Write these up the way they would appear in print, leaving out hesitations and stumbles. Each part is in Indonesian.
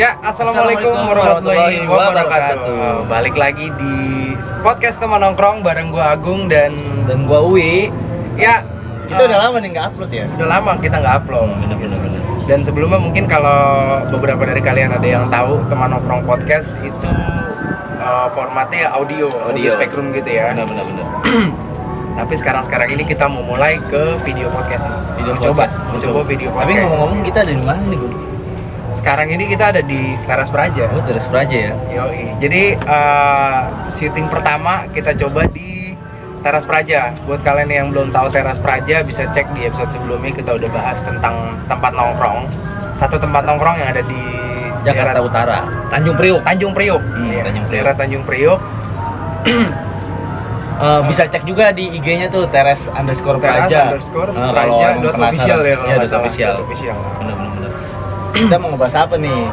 Ya, assalamualaikum warahmatullahi wabarakatuh. Balik lagi di podcast teman nongkrong bareng gua Agung dan gua Uwi. Ya, kita udah lama nih nggak upload ya. Udah lama kita nggak upload. Bener. Dan sebelumnya mungkin kalau beberapa dari kalian ada yang tahu teman nongkrong podcast itu formatnya audio spektrum gitu ya. Bener. Tapi sekarang ini kita mau mulai ke video podcast. Mencoba video podcast. Tapi ngomong-ngomong kita ada di mana nih, Gun? Sekarang ini kita ada di Teras Praja. Oh, Teras Praja ya. Yoi. Jadi syuting pertama kita coba di Teras Praja. Buat kalian yang belum tahu Teras Praja bisa cek di episode sebelumnya, kita udah bahas tentang tempat nongkrong. Satu tempat nongkrong yang ada di Jakarta Utara, Tanjung Priok. Tanjung Priok. Daerah Tanjung Priok. Bisa cek juga di IG-nya tuh Teras_Praja. Praja official ya. Iya, official. Bener. Kita mau ngebahas apa nih?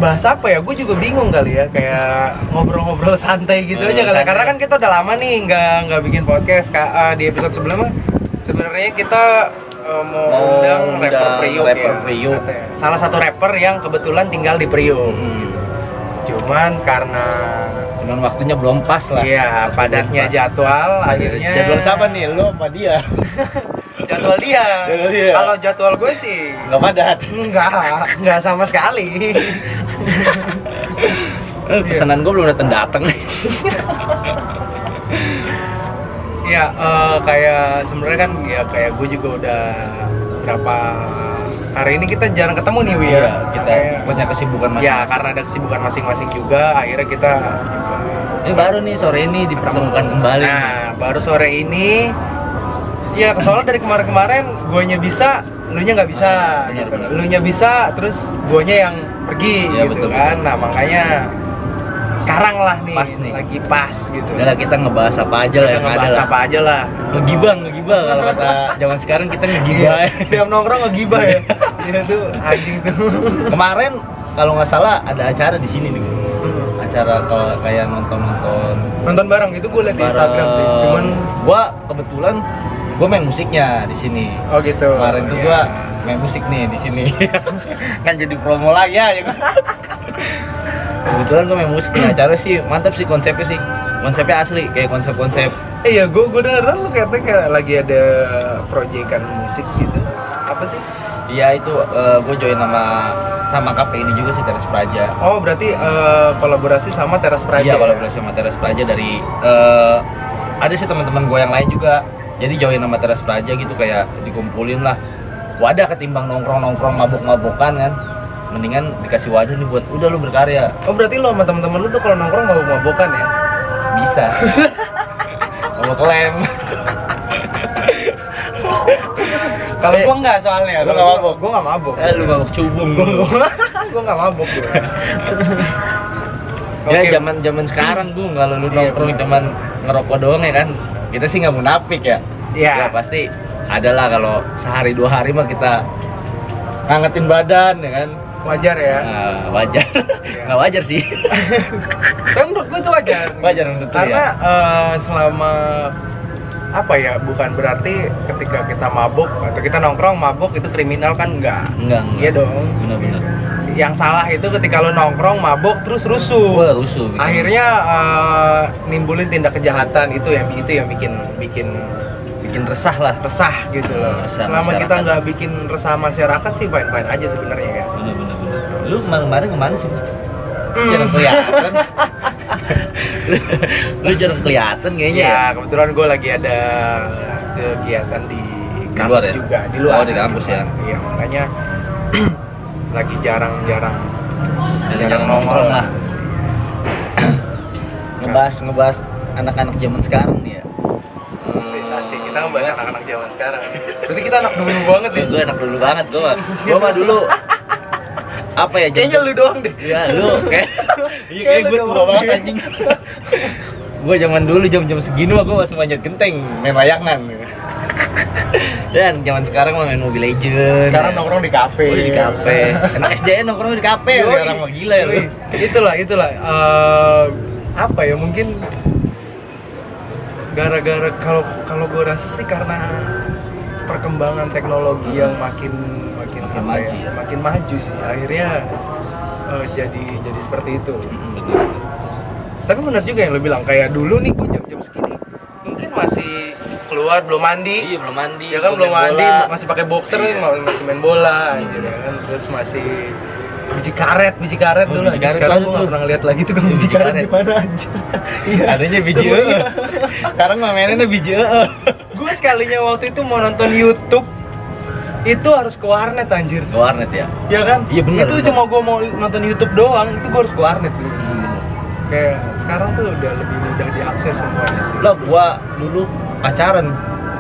Bahas apa ya? Gue juga bingung kali ya, kayak ngobrol-ngobrol santai gitu aja kali. Karena kan kita udah lama nih nggak bikin podcast. Di episode sebelumnya sebenarnya kita mau undang rapper Priok. Salah satu rapper yang kebetulan tinggal di Priok. Cuman karena waktunya belum pas lah. Iya, padatnya jadwal akhirnya. Jadwal siapa nih? Lu apa dia? Jadwal dia. Kalau jadwal gue sih nggak padat. Enggak sama sekali. Pesanan gue belum datang nih. Ya, kayak sebenarnya kan ya kayak gue juga udah berapa hari ini kita jarang ketemu nih, Wi. Iya, kita punya kesibukan masing-masing. Ya, karena ada kesibukan masing-masing juga, akhirnya kita ini baru nih sore ini dipertemukan kembali. Nah, baru sore ini. Ya, soalnya dari kemarin-kemarin guanya bisa, elunya nggak bisa. Benar. Elunya bisa, terus guanya yang pergi ya, gitu betul. Kan. Nah, makanya sekarang lah nih, pas nih. lagi pas gitu. Udah lah, kita ngebahas apa aja lah yang ada. Ngebahas apa aja lah. Ngegibah kalau kata zaman sekarang kita ngegibah. Setiap nongkrong ngegibah ya. Iya tuh anjing tuh. Kemarin kalau nggak salah ada acara di sini nih. Acara kalau kayak nonton bareng itu gue liat di Instagram sih. Cuman gua kebetulan gue main musiknya di sini. Oh gitu. Kemarin tuh gua main musik nih di sini. Kan jadi promo lagi ya. Kebetulan gue main musik nih, acara sih mantap sih konsepnya sih. Konsepnya asli kayak konsep-konsep. Iya, gue dengeran lu katanya kayak lagi ada proyekan musik gitu. Apa sih? Iya itu gue join sama kafe ini juga sih, Teras Praja. Oh, berarti kolaborasi sama Teras Praja. Iya, kolaborasi sama Teras Praja dari ada sih teman-teman gue yang lain juga. Jadi join sama Teras Praja gitu, kayak dikumpulin lah wadah ketimbang nongkrong mabuk-mabukan kan. Mendingan dikasih wadah nih buat udah lu berkarya. Oh, berarti lu sama teman-teman lu tuh kalau nongkrong mabuk-mabukan ya? Bisa. Mabuk lem. Kalau gua enggak soalnya. Gua enggak mabuk. Gua enggak mabuk. Lu mabuk cubung. Gua enggak mabuk gua. Ya zaman sekarang gua kalau lu nongkrong cuman ngerokok doang ya kan. Kita sih nggak munafik ya. Iya. Ya pasti adalah kalau sehari 2 hari mah kita ngangetin badan ya kan. Wajar ya. Nah, wajar. Nggak wajar sih. Tapi menurut gue itu wajar. Wajar menurut gue. Karena selama apa ya, bukan berarti ketika kita mabuk atau kita nongkrong mabuk itu kriminal kan, enggak. Iya dong. Benar. Yang salah itu ketika lo nongkrong mabuk terus rusuh. Wah, rusuh. Gitu. Akhirnya nimbulin tindak kejahatan, itu yang bikin resah gitu loh. Resah selama masyarakat. kita nggak bikin resah masyarakat sih fine aja sebenarnya ya. Benar. Lu kemarin kemana sih? Jarang kelihatan. Lu jarang kelihatan kayaknya ya. Kebetulan gue lagi ada kegiatan di kampus luar ya? juga, di luar. Oh, di kampus ya. Iya, makanya lagi jarang nongkrong lah. ngebahas anak-anak zaman sekarang nih ya. Sensasi, kita ngebahas anak-anak zaman sekarang. Berarti kita anak dulu banget ya? Gue anak dulu banget, gue mah dulu apa ya? Kayaknya lu doang deh. Iya, lu kayak gue tua banget anjing. Gue zaman dulu jam-jam segini mah gue masih manjat genteng, main layangan. Dan zaman sekarang mah main Mobile Legends. Sekarang nongkrong di kafe. Di kafe. Anak SDN nongkrong di kafe, sekarang mah gila ya lu. Itulah. Apa ya, mungkin gara-gara kalau gue rasa sih karena perkembangan teknologi yang makin maju sih, akhirnya jadi seperti itu. Bener. Tapi benar juga yang lo bilang, kayak dulu nih gue jam-jam segini mungkin masih keluar belum mandi. Iya, belum mandi. Ya kan belum main mandi, bola. masih pakai boxer, Iya. masih main bola gitu kan. Terus masih biji karet Oh, dulu. biji karet Sekarang tuh. gue nggak pernah ngeliat lagi tuh kan Iya, biji biji karet karet. di mana aja. Iya. Adanya biji Semua, iya. Sekarang mah mainannya biji Gue sekalinya waktu itu mau nonton YouTube itu harus ke warnet anjir. Ke warnet ya? Ya kan? Iya, bener, Itu bener. cuma gue mau nonton YouTube doang, itu gue harus ke warnet dulu. Bener. Kayak sekarang tuh udah lebih mudah diakses semuanya sih. Lah gua dulu pacaran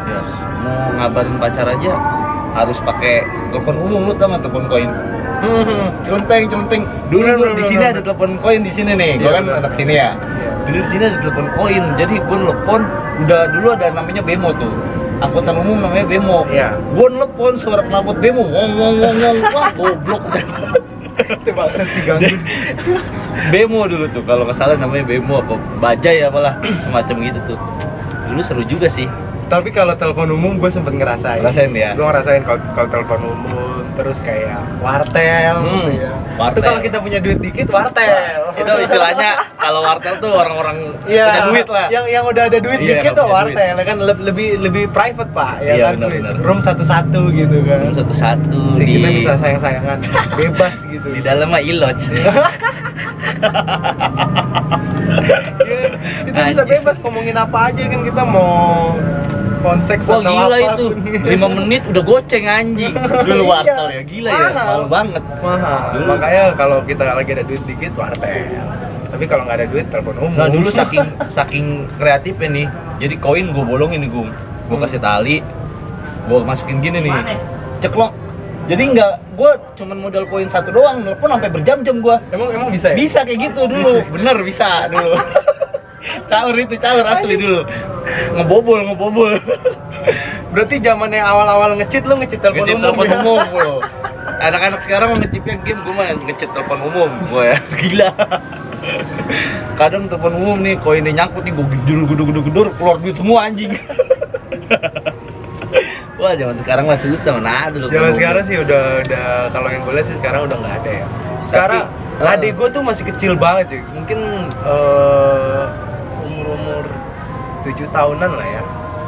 ya, mau ngabarin pacar aja harus pakai telepon umum, lu tau nggak telepon koin? Celenteng dulu Bener, gua bener, di sini bener. ada telepon koin di sini nih, gua Iya, kan bener. anak sini ya. Iya. Dulu di sini ada telepon koin, jadi gua telepon udah dulu ada namanya bemo tuh, angkutan umum namanya bemo. Iya. Gua telepon suara knalpot bemo, wong wah goblok. Itu maksud si ganggu. Bemo dulu tuh, kalau nggak salah namanya bemo apa bajai apalah semacam gitu tuh. Dulu seru juga sih. Tapi kalau telepon umum gue sempet ngerasain. Ngerasain ya? Gue ngerasain kalau telepon umum, terus kayak wartel gitu ya. Wartel. Itu kalau kita punya duit dikit wartel. Itu istilahnya kalau wartel tuh orang-orang Iya, punya duit lah. Yang udah ada duit Iya, dikit yang tuh punya wartel, ya kan lebih private pak, ya Iya, kan. benar-benar. Room satu-satu gitu kan. Satu-satu Sih, kita di bisa sayang-sayangan, bebas gitu. di dalam mah iloj. Iya, kita bisa Anjir. bebas ngomongin apa aja kan, kita mau konseks Wah atau gila itu, apapun. 5 menit udah goceng anjing. Dulu Iya. wartel ya, gila ya, Mahal. mahal banget. Mahal. Dulu. Makanya kalau kita lagi ada duit dikit wartel. Tapi kalau nggak ada duit telepon umum. Nah dulu saking kreatifnya nih, jadi koin gue bolongin nih gue kasih tali, gue masukin gini nih, ceklok. Jadi gue cuman modal koin satu doang, nelfon sampai berjam-jam gue. emang bisa ya? Bisa kayak gitu dulu, Bisa. bener bisa dulu. caur asli dulu. Ngebobol. Berarti zaman yang awal-awal ngecit lu ngecit telepon Ngecit umum. telepon Ya? umum bro. Anak-anak sekarang mau ngecipnya game, gue mah ngecit telepon umum gue ya. Gila. Kadang telepon umum nih, koinnya nyangkut nih, gue gedor, keluar duit semua anjing. Wah zaman sekarang mah susah, mana ada loh. Zaman sekarang sih udah kalau yang gue lihat sih sekarang udah nggak ada ya. Sekarang Tapi, adik gue tuh masih kecil banget cuy. Mungkin umur 7 tahunan lah ya.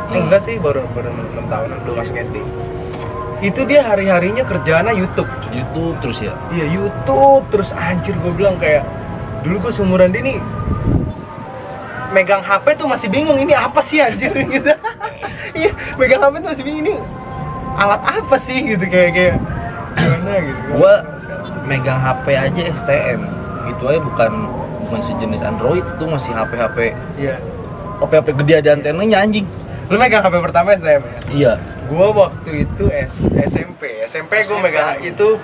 Enggak sih, baru 6 tahunan belum masuk SD. Itu dia hari-harinya kerjaannya YouTube. YouTube terus ya. Iya YouTube terus, anjir gue bilang kayak dulu gue seumuran dia nih megang HP tuh masih bingung ini apa sih anjir gitu. Iya, megang HP tuh masih bingung ini alat apa sih gitu, kayak gimana gitu. Gua megang HP aja STM. Itu aja bukan sejenis Android, itu masih HP Iya. HP gede ada antenanya anjing. Lu megang HP pertama STM ya? Iya. Gua waktu itu SMP gue megang itu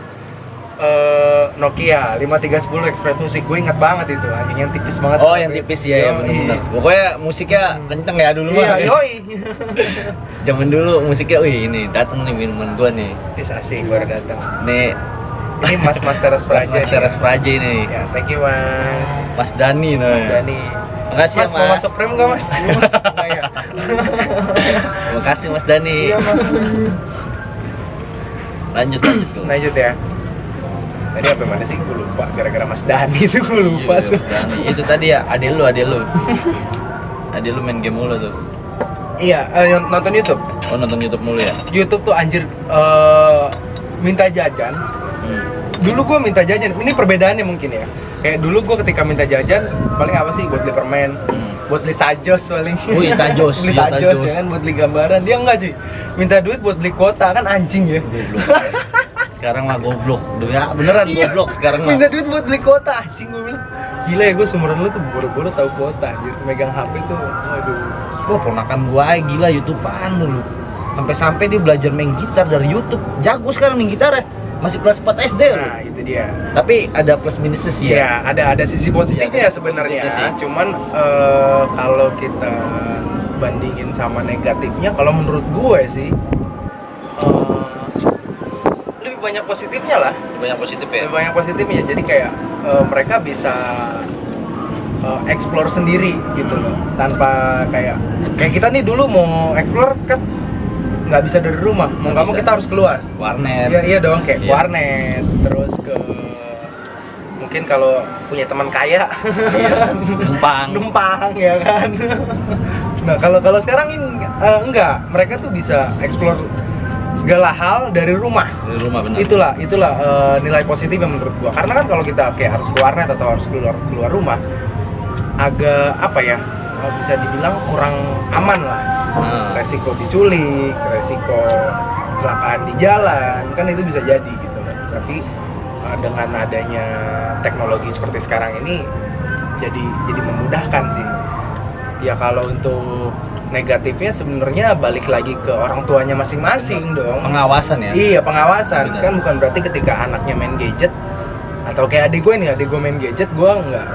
Nokia 5310 Express Music. Gue inget banget itu, anjing yang tipis banget. Oh yang tipis ya, Yoi. bener-bener. Pokoknya musiknya kenceng ya dulu Iya, mah. yoi. Zaman dulu musiknya, wih ini datang nih minuman gua nih. Bisa asik baru datang. Nih Ini Mas Teras Praja. Mas Teras Praja nih. Ya, thank you Mas. Mas Dani nih. Mas Dani. Makasih ya, Mas, mau Mas. masuk frame gak Mas? Enggak ya? Makasih Mas Dani. Iya Mas. Lanjut tuh. Lanjut ya. Tadi apa mana sih? Gue lupa. Gara-gara Mas Dani itu gue lupa Iya, tuh. Mas Dani. Itu tadi ya, adek lu. Adek lu main game mulu tuh. Iya, yang nonton YouTube. Oh nonton YouTube mulu ya? YouTube tuh anjir minta jajan. Dulu gue minta jajan. Ini perbedaannya mungkin ya. Kayak dulu gue ketika minta jajan paling apa sih? Buat beli permen, buat beli tajos paling. Oh iya, tajos. Beli Iya, tajos tajos. ya kan, buat beli gambaran. Dia enggak cuy. Minta duit buat beli kuota, kan anjing ya. Goblok. Sekarang mah goblok. Ya, beneran Iya. goblok sekarang mah. Minta duit buat beli kuota, anjing gue bilang. Gila ya, gue seumuran lu tuh boro-boro tahu kuota anjir. Megang HP tuh, aduh. Wah ponakan gua aja gila YouTubean mulu. Sampai-sampai dia belajar main gitar dari YouTube. Jago sekarang main gitar ya. Masih kelas 4 SD loh. Nah, itu dia. Tapi ada plus minusnya sih ya. Ya, ada sisi positifnya Iya, sebenarnya. positifnya sih. Cuman kalau kita bandingin sama negatifnya, kalau menurut gue sih lebih banyak positifnya lah. Banyak positif ya. Lebih banyak positifnya. Jadi kayak mereka bisa explore sendiri gitu loh, tanpa kayak kita nih dulu mau explore kan nggak bisa dari rumah, mau Nggak kamu bisa. kita harus keluar. Warnet. Iya dong, kayak Iya. warnet, terus ke mungkin mungkin kalau punya teman kaya numpang ya kan. Nah kalau sekarang ini enggak, mereka tuh bisa explore segala hal dari rumah. Dari rumah, benar. Itulah nilai positif yang menurut gua. Karena kan kalau kita kayak harus keluar net atau harus keluar rumah, agak apa ya, bisa dibilang kurang aman lah. Resiko diculik, resiko kecelakaan di jalan, kan itu bisa jadi gitu kan. Tapi dengan adanya teknologi seperti sekarang ini jadi memudahkan sih. Ya kalau untuk negatifnya sebenarnya balik lagi ke orang tuanya masing-masing dong. Pengawasan ya? Iya, pengawasan. Benar. Kan bukan berarti ketika anaknya main gadget atau kayak adik gue main gadget, gue nggak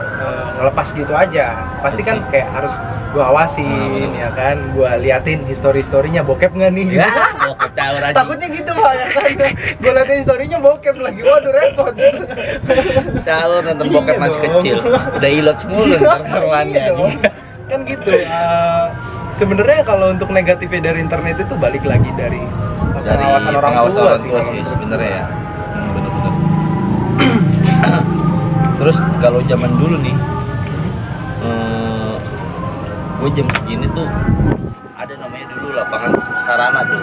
ngelepas gitu aja. Pasti kan kayak harus gue awasin, ya kan, gue liatin story-storynya bokep nggak nih gitu. Ya, bokep caur aja. Takutnya gitu ya kan. Gue liatin storynya bokep lagi, waduh repot. Caur nonton bokep Iya masih dong. kecil, udah ilot semula taruhannya. Iya dong. Kan gitu. Sebenarnya kalau untuk negatifnya dari internet itu balik lagi dari pengawasan orang tua sih sih sebenarnya ya. Bener-bener. Terus kalau zaman dulu nih, gue jam segini tuh ada namanya dulu lapangan Sarana tuh.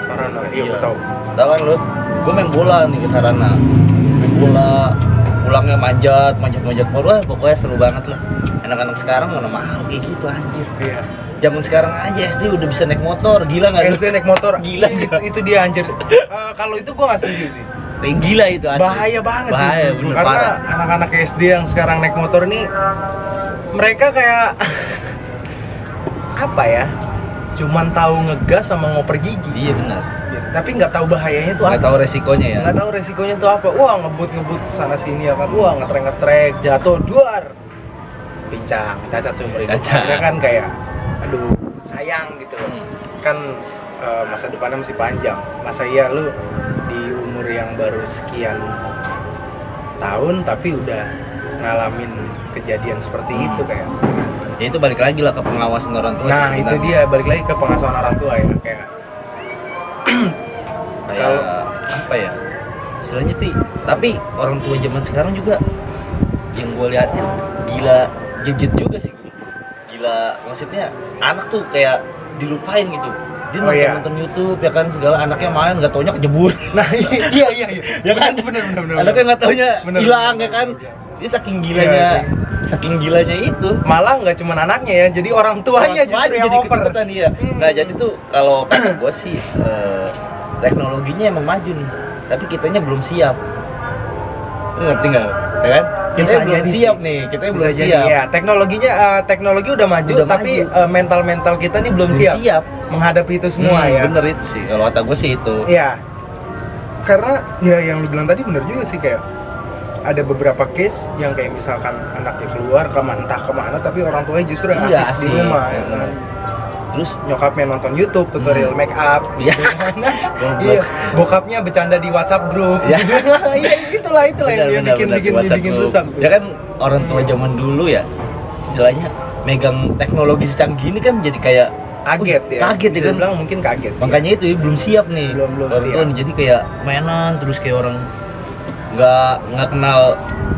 Sarana, iya gue tahu. Tahu kan lu? Gue main bola nih ke Sarana. Main bola, pulangnya manjat bola, pokoknya seru banget lah. Anak-anak sekarang mana mau kayak gitu anjir. Iya. Zaman sekarang aja SD udah bisa naik motor, gila nggak? SD naik motor, Gila. itu dia anjir. Kalau itu gue nggak setuju sih. Gila itu asli. Bahaya banget sih. Bahaya, bener, Karena parah. anak-anak SD yang sekarang naik motor nih, mereka kayak apa ya? Cuman tahu ngegas sama ngoper gigi. Iya benar. Tapi nggak tahu bahayanya tuh Nggak apa. tahu resikonya ya. Nggak tahu resikonya tuh apa. Wah, ngebut sana sini apa. Wah, ngetrek jatuh, duar. Pincang, cacat seumur hidup. Cacat. Akhirnya kan kayak aduh, sayang gitu loh. Kan masa depannya masih panjang. Masa iya lu di umur yang baru sekian tahun tapi udah ngalamin kejadian seperti itu kayak. Ya itu balik lagi lah ke pengawasan orang tua. Nah, sih itu sebenarnya. dia balik lagi ke pengasuhan orang tua ya kayak Kayak kalau- apa ya? Istilahnya sih, tapi orang tua zaman sekarang juga yang gue liatin gila gadget juga sih. Gila, maksudnya anak tuh kayak dilupain gitu. Dia Oh, iya. nonton YouTube ya kan, segala anaknya main nggak taunya kejebur. nah iya Ya kan? bener Anaknya nggak taunya Bener. hilang ya kan. Dia saking gilanya, saking gilanya itu. malah nggak cuma anaknya ya, jadi orang tuanya justru yang jadi over. ketakutan, iya. Nah jadi tuh kalau kata gue sih teknologinya emang maju nih, tapi kitanya belum siap. Lu ngerti nggak? Ya kan? Kita Bisa belum jadi siap sih. nih, kita Bisa belum jadi, siap. ya teknologi udah maju Udah tapi maju. mental kita nih belum siap menghadapi itu semua ya. Bener itu sih, kalau kata gue sih itu. Iya. Karena ya yang lu bilang tadi bener juga sih, kayak ada beberapa case yang kayak misalkan anaknya keluar entah kemana tapi orang tuanya justru yang Iya, asik di asik. rumah ya kan. Terus Nyokapnya nonton YouTube tutorial make up Iya. gitu kan. Goblok. Iya, bokapnya bercanda di WhatsApp grup. Iya. Iya, itulah yang dia bikin WhatsApp bikin group. rusak. Ya kan orang tua zaman dulu ya, istilahnya megang teknologi secanggih ini kan jadi kayak Kaget ya. Kaget ya Bisa kan? bilang mungkin kaget. makanya itu ya, belum siap nih. Belum Orang siap. tua nih, jadi kayak mainan terus kayak orang nggak kenal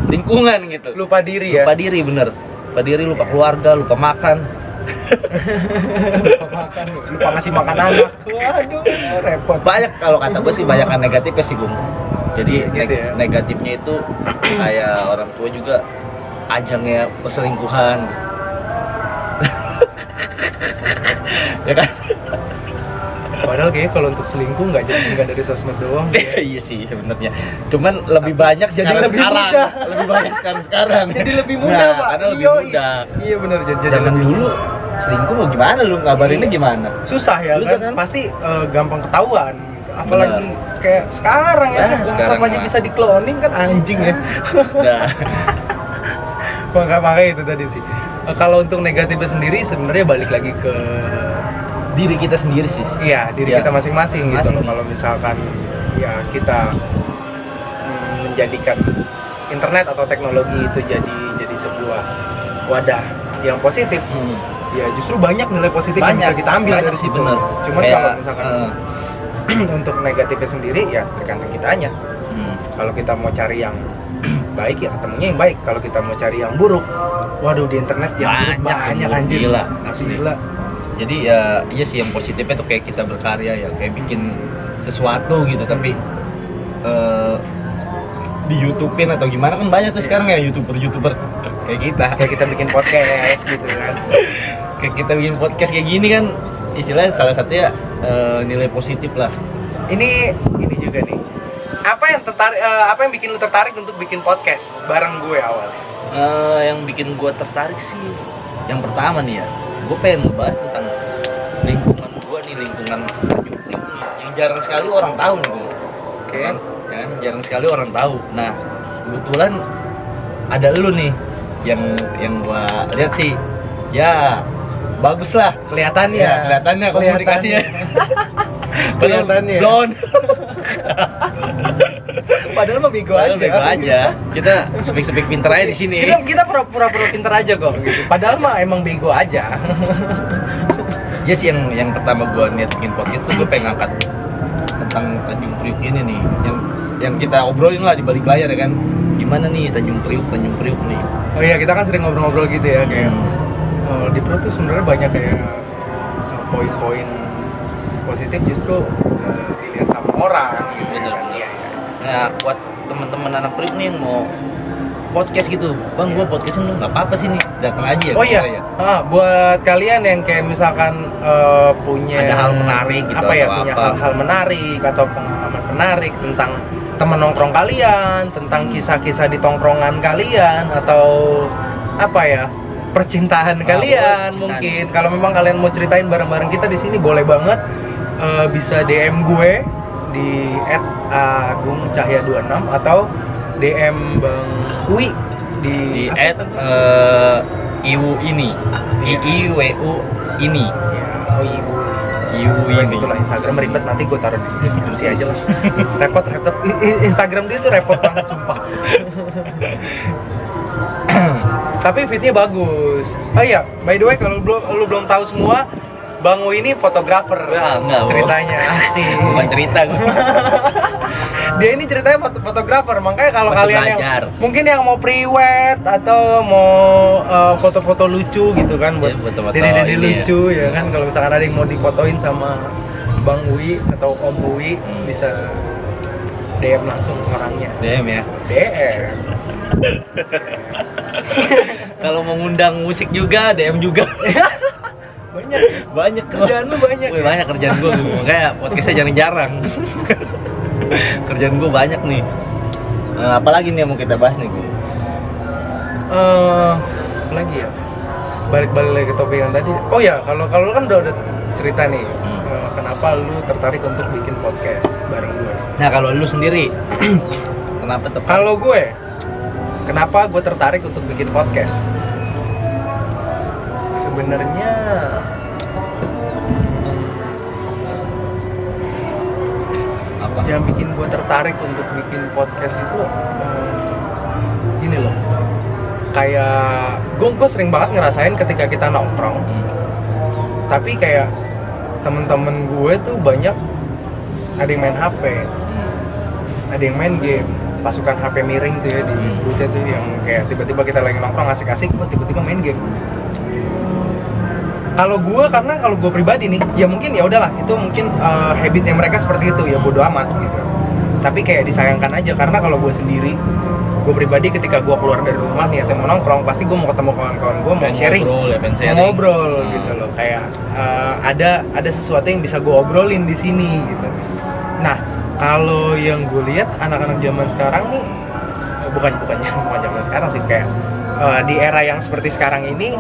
lingkungan gitu. Lupa diri ya. Lupa diri bener. Lupa diri, lupa keluarga, lupa makan. Lupa ngasih makan anak. Waduh, repot. Banyak kalau kata gue sih banyakan negatifnya sih Gung. Jadi Gitu ya. negatifnya itu kayak orang tua juga ajangnya perselingkuhan. Ya kan? Padahal kayaknya kalau untuk selingkuh nggak dari sosmed doang. Iya sih sebenarnya. Cuman lebih banyak jadi sekarang. lebih mudah. Lebih banyak sekarang. Jadi lebih mudah, Pak. Karena lebih Yoi. mudah. Iya benar, jadi Zaman lebih dulu selingkuh mau gimana lu ngabarinnya gimana? susah ya Susah kan? kan? Pasti gampang ketahuan. Apalagi kayak sekarang ya, Ya, WhatsApp sekarang aja mah. bisa di cloning kan anjing ya. Udah. Makanya itu tadi sih. Kalau untuk negatifnya sendiri sebenarnya balik lagi ke Diri kita sendiri sih. iya diri Iya. kita masing-masing gitu loh. Masing. Kalau misalkan ya kita menjadikan internet atau teknologi itu jadi sebuah wadah yang positif, ya justru banyak nilai positif yang bisa kita ambil banyak dari sih situ. bener. Cuman Kayak, kalau misalkan untuk negatifnya sendiri ya tergantung kitanya. Kalau kita mau cari yang baik ya ketemunya yang baik. Kalau kita mau cari yang buruk, waduh di internet yang banyak anjir. Gila, asli. Gila. Jadi ya iya sih yang positifnya tuh kayak kita berkarya ya, kayak bikin sesuatu gitu, tapi di YouTube-in atau gimana kan banyak tuh sekarang ya YouTuber kayak kita bikin podcast gitu kan. Kayak kita bikin podcast kayak gini kan istilahnya salah satunya nilai positif lah. Ini juga nih. Apa yang bikin lu tertarik untuk bikin podcast bareng gue awalnya? Yang bikin gue tertarik sih yang pertama nih ya, gue pengen ngebahas tentang lingkungan gue nih, lingkungan Tanjung Priok nih, yang jarang sekali orang tahu nih gue. Oke. Kan? Ya, jarang sekali orang tahu. Nah kebetulan ada lu nih yang gue lihat sih ya bagus lah Kelihatannya. ya, kelihatannya komunikasinya. Kelihatannya. Blon. Padahal mah bego aja. Bego aja. Kita sepik-sepik pinter aja di sini. Kita pura-pura pinter aja kok gitu. Padahal mah emang bego aja. Ya sih yang pertama gua niat bikin podcast tuh gua pengen ngangkat tentang Tanjung Priok ini nih. Yang kita obrolin lah di balik layar ya kan. Gimana nih Tanjung Priok nih. Oh iya, kita kan sering ngobrol-ngobrol gitu ya kayak di Priok tuh sebenarnya banyak kayak poin-poin positif justru dilihat sama orang gitu. Bener. Kan? Iya. Nah, buat teman-teman anak Priok nih yang mau podcast gitu, bang, gua podcastin lu nggak apa-apa sih nih, datang aja ya. Oh iya, buat kalian yang kayak misalkan punya ada hal menarik gitu apa ya, atau punya apa. hal-hal menarik atau pengalaman menarik tentang teman nongkrong kalian, tentang kisah-kisah di tongkrongan kalian atau apa ya, percintaan kalian percintaan. mungkin. Kalau memang kalian mau ceritain bareng-bareng kita di sini boleh banget, bisa DM gue di @agungcahya26 atau DM Bang Wi di iwu ini, IIWU ini. Ya, oh ibu. Iwu ini. Itulah Instagram ribet, nanti gue taruh di deskripsi aja lah. repot. Instagram dia tuh repot banget sumpah. Tapi fitnya bagus. Oh iya, by the way kalau lu belum tahu semua, Bang Wi ini fotografer. Ya, enggak, ceritanya asik. Bukan cerita gua. Dia ini ceritanya fotografer, makanya kalau Masih kalian belajar. yang mungkin yang mau pre-wed atau mau foto-foto lucu gitu kan, buat Ya, foto-foto dede-dede ini lucu ya kan, kalau misalkan ada yang mau difotoin sama Bang Wi atau Om Wi, bisa DM langsung orangnya. DM ya. DM. Kalau mau ngundang musik juga, DM juga. banyak Kerjaan lu banyak. Wih, banyak kerjaan gue, makanya podcastnya jarang-jarang. Kerjaan gue banyak nih. Apalagi nih yang mau kita bahas nih, gue? Lagi ya. Balik lagi ke topik yang tadi. Oh ya, kalau lu kan udah cerita nih. Kenapa lu tertarik untuk bikin podcast bareng gue? Nah, kalau lu sendiri kenapa tepat? Kalau gue, kenapa gue tertarik untuk bikin podcast? Sebenarnya Apa? yang bikin gue tertarik untuk bikin podcast itu gini loh, kayak gue sering banget ngerasain ketika kita nongkrong, tapi kayak temen-temen gue tuh banyak ada yang main HP, ada yang main game, pasukan HP miring tuh ya disebutnya tuh, yang kayak tiba-tiba kita lagi nongkrong asik-asik, tiba-tiba main game. Kalau gue pribadi nih, ya mungkin ya udahlah, itu mungkin habitnya mereka seperti itu, ya bodo amat gitu. Tapi kayak disayangkan aja, karena kalau gue sendiri, gue pribadi ketika gue keluar dari rumah nih, mau nongkrong, pasti gue mau ketemu kawan-kawan gue, mau sharing, mau ngobrol gitu loh. Kayak ada sesuatu yang bisa gue obrolin di sini gitu. Nah, kalau yang gue lihat anak-anak zaman sekarang nih, bukan zaman sekarang sih, kayak di era yang seperti sekarang ini,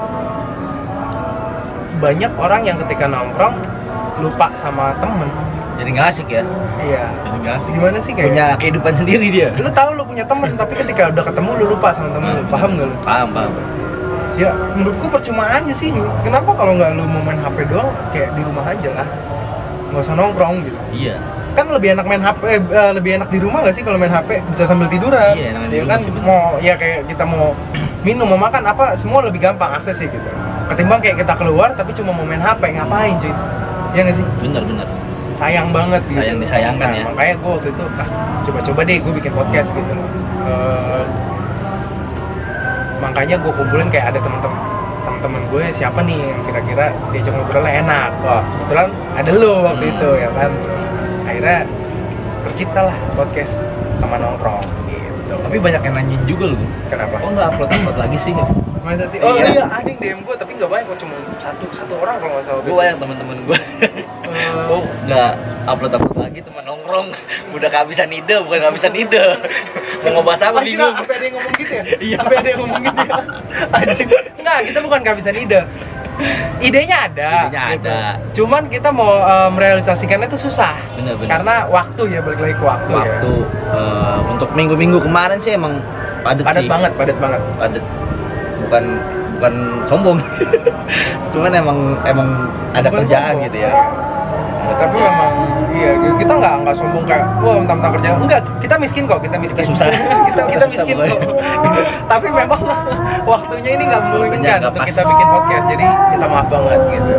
banyak orang yang ketika nongkrong lupa sama temen. Jadi nggak asik ya? Iya. Jadi nggak asik. Gimana sih kayak? Punya kehidupan sendiri dia. Lu tahu lu punya temen, tapi ketika udah ketemu lu lupa sama temen lu. Paham nggak lu? Paham. Ya menurutku percuma aja sih. Kenapa kalau nggak lu mau main HP doang, kayak di rumah aja lah, nggak usah nongkrong gitu. Iya. Kan lebih enak main HP, lebih enak di rumah nggak sih kalau main HP, bisa sambil tiduran. Iya, enak di ya rumah kan, sih, betul. mau ya kayak kita mau minum, mau makan apa, semua lebih gampang akses sih gitu. Ketimbang kayak kita keluar tapi cuma mau main HP, ngapain cuy? Ya nggak sih? Bener. sayang banget gitu. Sayang disayangkan ya. Makanya gue waktu itu coba-coba deh gue bikin podcast gitu. Makanya gue kumpulin kayak ada teman-teman gue siapa nih yang kira-kira diajak ngobrolnya enak. Wah kebetulan ada lo waktu itu ya kan. Akhirnya tercipta lah podcast Teman Nongkrong gitu. Tapi banyak yang nanyain juga loh. Kenapa? Kok nggak upload lagi sih? Masa sih? Oh Iya. iya, ada yang DM gue tapi nggak banyak kok, cuma satu orang kalau nggak salah. Gue banyak teman-teman gue. Kok nggak upload lagi Teman Nongkrong? Udah kehabisan ide, bukan kehabisan ide. Mau ngebahas apa bingung. Apa ada yang ngomong gitu ya? Iya. Apa ada yang ngomong gitu ya? Anjing. Enggak, kita bukan kehabisan ide. Idenya ada. Idenya gitu. ada. Cuman kita mau merealisasikannya itu susah. Bener-bener. Karena waktu ya, balik lagi ke waktu ya. Untuk minggu-minggu kemarin sih emang padat sih. Padat banget. Padat. Bukan sombong. Cuman emang ada Bukan kerjaan sombong. gitu ya. Tapi memang iya, kita nggak sombong kayak wah mentang-mentang kerja. Enggak, kita miskin kok, kita miskin. Susah. kita Susah, miskin boy. kok. Tapi memang waktunya ini nggak memungkinkan nggak untuk pas. kita bikin podcast. Jadi minta maaf banget gitu.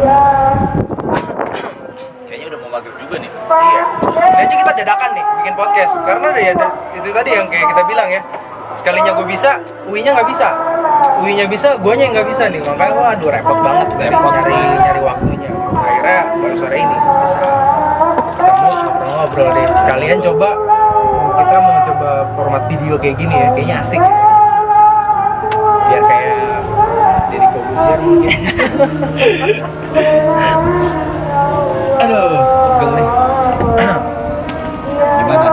Kayaknya udah mau maghrib juga nih. Iya. Ini aja kita dadakan nih bikin podcast karena itu tadi yang kayak kita bilang ya. Sekalinya gue bisa, UI-nya nggak bisa. UI-nya bisa, guanya yang nggak bisa nih. Makanya waduh repot banget nyari waktunya. Akhirnya baru sore ini bisa ketemu ngobrol-ngobrol deh. Sekalian coba kita mau coba format video kayak gini ya, kayaknya asik. Biar kayak Deddy Corbuzier mungkin. Aduh, pegel nih. Gimana?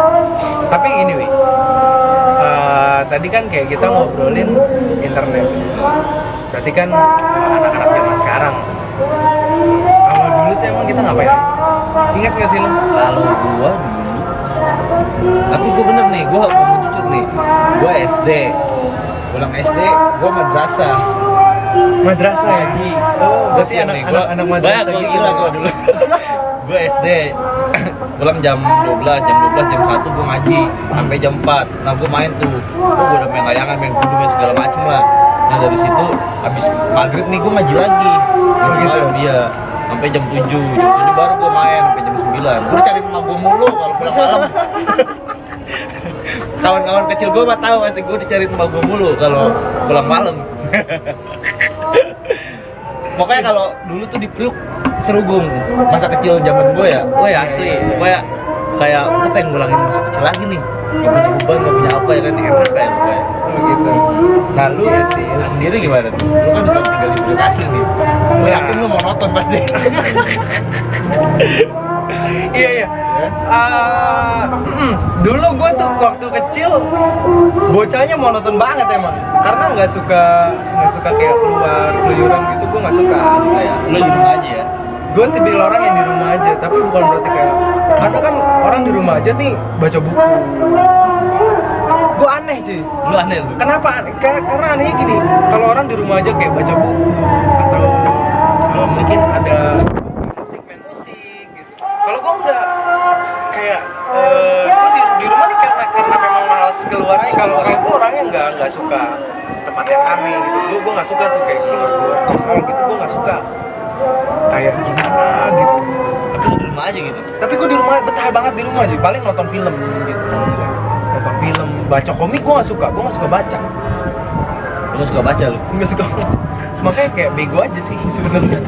Tapi ini Wi, tadi kan kayak kita ngobrolin internet. Berarti kan anak-anak zaman sekarang. Kalau dulu tuh emang kita ngapain? Ingat gak sih lu? Kalau gua dulu, tapi gua bener nih, gua mau jujur nih, gua SD, pulang SD, gua madrasah. Madrasah ya? Ngaji. Oh, berarti Siap nih, anak madrasah gua gitu. gila gua dulu. Gua SD, pulang jam 12, jam 1 gua ngaji sampai jam 4. Nah gua main tuh, gua udah main layangan, main kudu, main segala macem lah. Nah dari situ habis maghrib nih gua ngaji lagi. gitu? Iya, sampai jam 7 baru gua main sampai jam 9. Gua cari emak gua mulu kalau pulang malam. Kawan-kawan kecil gua mah tahu pasti gua dicari emak gua mulu kalau pulang malam. Pokoknya kalau dulu tuh di Priuk Serugong, masa kecil zaman gue ya, asli, pokoknya kayak gue pengen ngulangin masa kecil lagi nih, gak punya beban, gak punya apa ya kan, enak kayak gue. Gitu. Nah lu sendiri gimana tuh? Lu kan udah tinggal di Priuk asli nih, lu yakin lu mau nonton pasti? Iya. Dulu gue tuh waktu kecil bocahnya monoton banget emang, karena nggak suka kayak keluar keluyuran gitu, gue nggak suka. Kayak lu di rumah aja ya? Gue tipe orang yang di rumah aja, tapi bukan berarti kayak ada kan orang di rumah aja nih baca buku. Gue aneh cuy. Lu aneh lu? Kenapa? Karena anehnya gini, kalau orang di rumah aja kayak baca buku atau mungkin ada main musik gitu. Kalau gue enggak, kayak gue di rumah nih karena memang malas keluar aja. Kalau gue orangnya nggak suka tempat yang rame gitu. Gue nggak suka tuh kayak keluar ke mall gitu. Gue nggak suka kayak gimana gitu. Tapi lu di rumah aja gitu? Tapi gue di rumah betah banget di rumah sih. Paling nonton film gitu. Nonton film, baca komik gue nggak suka. Gue nggak suka baca. Lu suka baca lu? Nggak suka. Makanya kayak bego aja sih sebenarnya.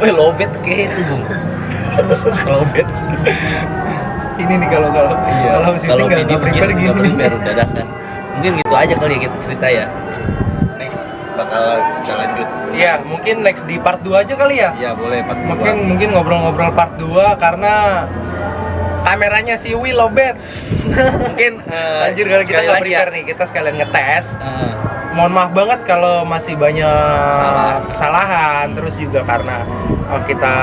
Wih lobet kayak itu bung. Lobet. Ini nih kalau syuting nggak prepare gini. Prepare dadakan. Mungkin gitu aja kali ya kita cerita ya. Next bakal kita lanjut. Iya, mungkin next di part 2 aja kali ya. Iya boleh part 2. Mungkin ngobrol-ngobrol part 2 karena kameranya si Wi lobet. Mungkin Anjir kalau kita sekali nggak lagi ya. prepare nih, kita sekalian ngetes. Heeh. Mohon maaf banget kalau masih banyak kesalahan. Terus juga karena kita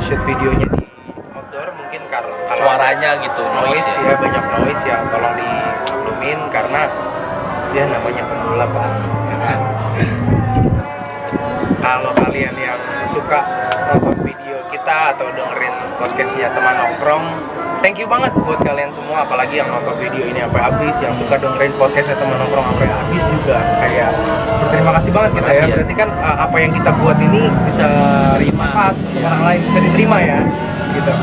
shoot videonya di outdoor, mungkin kalau Suaranya gitu, noise ya, banyak noise ya, tolong dimaklumin karena ya namanya pemula Pak. Ya kan? Kalau kalian yang suka nonton video kita atau dengerin podcastnya Teman Nongkrong, thank you banget buat kalian semua, apalagi yang nonton video ini sampai habis, yang suka dengerin podcastnya teman nongkrong sampai habis juga. Kayak berterima kasih banget kita ya. Berarti kan apa yang kita buat ini bisa bermanfaat untuk orang lain, bisa diterima ya. Gitu.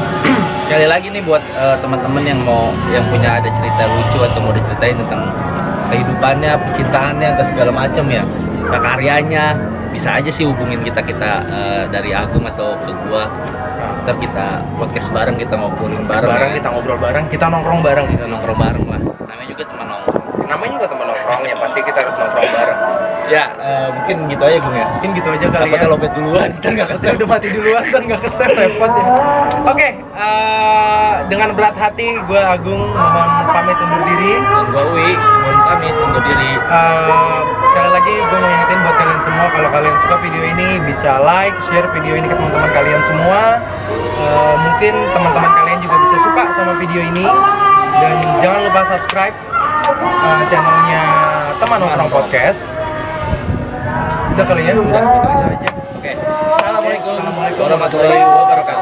Sekali lagi nih buat teman-teman yang punya ada cerita lucu atau mau diceritain tentang kehidupannya, percintaannya, atau segala macam ya, karyanya, bisa aja sih hubungin kita dari Agung atau ke gua. Ntar kita podcast bareng, kita ngobrolin bareng, kita ngobrol bareng, kita nongkrong bareng. kita nongkrong bareng lah. Namanya juga teman nongkrong. Namanya juga teman nongkrong ya, pasti kita harus nongkrong bareng. Ya, mungkin gitu aja Gung ya. Mungkin gitu aja kali Takutnya ya. lobet duluan, ntar nggak Saya kesel. udah mati duluan dan nggak kesel, repot ya. Oke, dengan berat hati gue Agung mohon pamit undur diri. Dan gua Uwi, mohon pamit undur diri. Sekali lagi gue mau ingetin buat kalian semua, kalau kalian suka video ini bisa like, share video ini ke teman-teman kalian semua. Mungkin teman-teman kalian juga bisa suka sama video ini, dan jangan lupa subscribe channelnya Teman Nongkrong Podcast. Udah kali ya, udah gitu aja. Oke. Assalamualaikum Assalamualaikum warahmatullahi wabarakatuh.